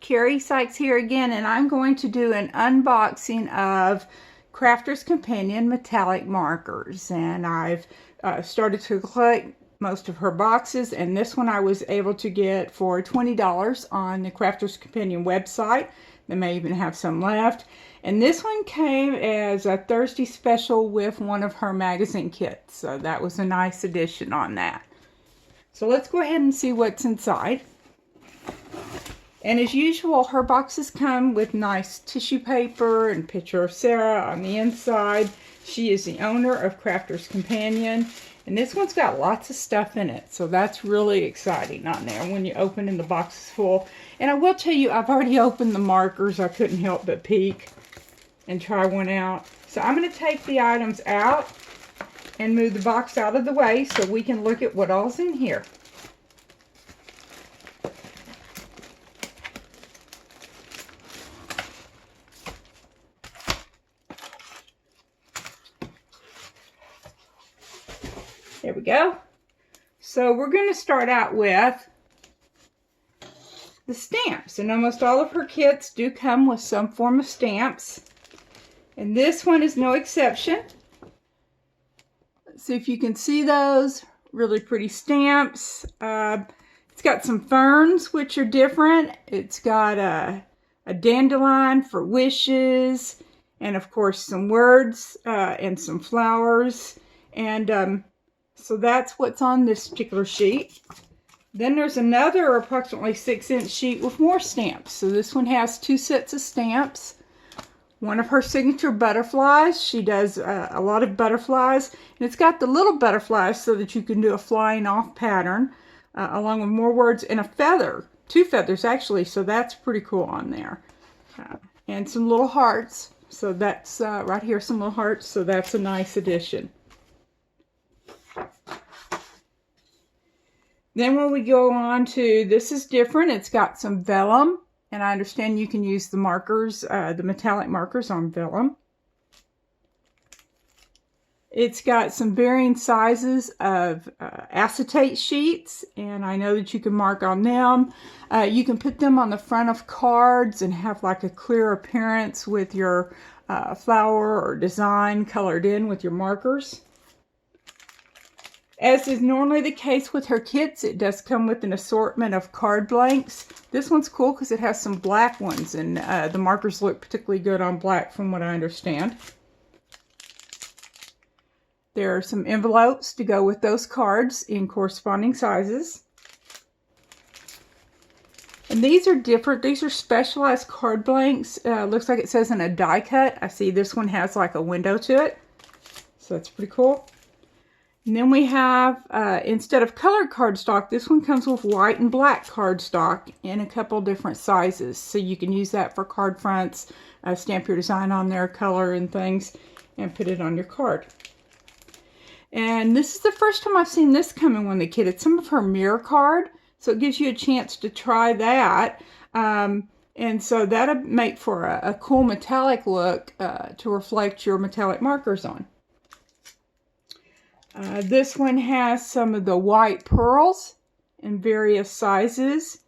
Carrie Sykes here again, and I'm going to do an unboxing of Crafter's Companion metallic markers. And I've started to collect most of her boxes, and this one I was able to get for $20 on the Crafter's Companion website. They may even have some left. And this one came as a Thursday special with one of her magazine kits, so that was a nice addition on that. So let's go ahead and see what's inside. And as usual, her boxes come with nice tissue paper and picture of Sarah on the inside. She is the owner of Crafter's Companion. And this one's got lots of stuff in it. So that's really exciting on there when you open and the box is full. And I will tell you, I've already opened the markers. I couldn't help but peek and try one out. So I'm going to take the items out and move the box out of the way so we can look at what all's in here. There we go. So we're going to start out with the stamps. And almost all of her kits do come with some form of stamps. And this one is no exception. Let's see if you can see those. Really pretty stamps. It's got some ferns, which are different. It's got a dandelion for wishes. And of course some words and some flowers. And so that's what's on this particular sheet. Then there's another approximately 6-inch sheet with more stamps. So this one has 2 sets of stamps. One of her signature butterflies. She does a lot of butterflies. And it's got the little butterflies so that you can do a flying off pattern. Along with more words and a feather. 2 feathers actually. So that's pretty cool on there. And some little hearts. So that's right here, some little hearts. So that's a nice addition. Then when we go on to, this is different. It's got some vellum. And I understand you can use the markers, the metallic markers on vellum. It's got some varying sizes of acetate sheets. And I know that you can mark on them. You can put them on the front of cards and have like a clear appearance with your flower or design colored in with your markers. As is normally the case with her kits, it does come with an assortment of card blanks. This one's cool because it has some black ones, and the markers look particularly good on black from what I understand. There are some envelopes to go with those cards in corresponding sizes. And these are different. These are specialized card blanks. Looks like it says in a die cut. I see this one has like a window to it. So that's pretty cool. And then we have, instead of colored cardstock, this one comes with white and black cardstock in a couple different sizes. So you can use that for card fronts, stamp your design on there, color and things, and put it on your card. And this is the first time I've seen this come in one of the kit. It's some of her mirror card, so it gives you a chance to try that. And so that'll make for a cool metallic look to reflect your metallic markers on. This one has some of the white pearls in various sizes.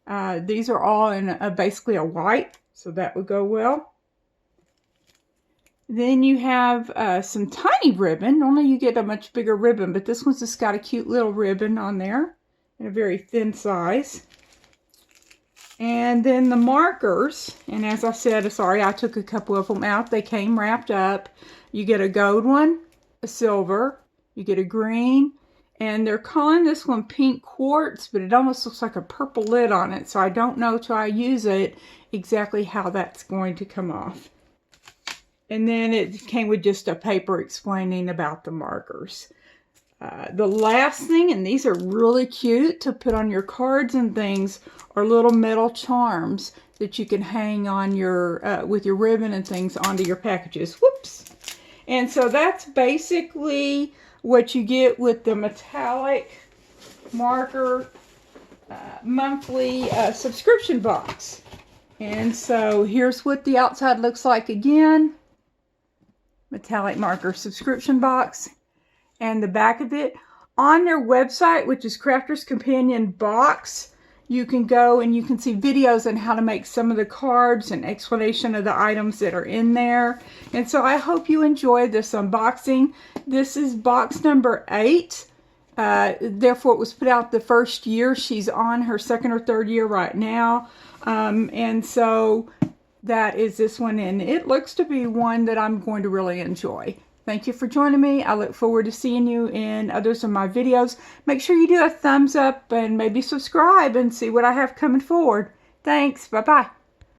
These are all in basically a white, so that would go well. Then you have some tiny ribbon. Normally you get a much bigger ribbon, but this one's just got a cute little ribbon on there in a very thin size. And then the markers, and as I said, sorry, I took a couple of them out. They came wrapped up. You get a gold one, a silver, you get a green, and they're calling this one pink quartz, but it almost looks like a purple lid on it, so I don't know till I use it exactly how that's going to come off. And then it came with just a paper explaining about the markers. The last thing, and these are really cute to put on your cards and things, are little metal charms that you can hang on your, with your ribbon and things onto your packages. Whoops! And so that's basically what you get with the metallic marker monthly subscription box. And so here's what the outside looks like again. Metallic marker subscription box. And the back of it. On their website, which is Crafter's Companion Box, you can go and you can see videos on how to make some of the cards and explanation of the items that are in there. And so I hope you enjoyed this unboxing. This is box number 8. Therefore, it was put out the first year. She's on her 2nd or 3rd year right now. And so that is this one, and it looks to be one that I'm going to really enjoy. Thank you for joining me. I look forward to seeing you in others of my videos. Make sure you do a thumbs up and maybe subscribe and see what I have coming forward. Thanks. Bye-bye.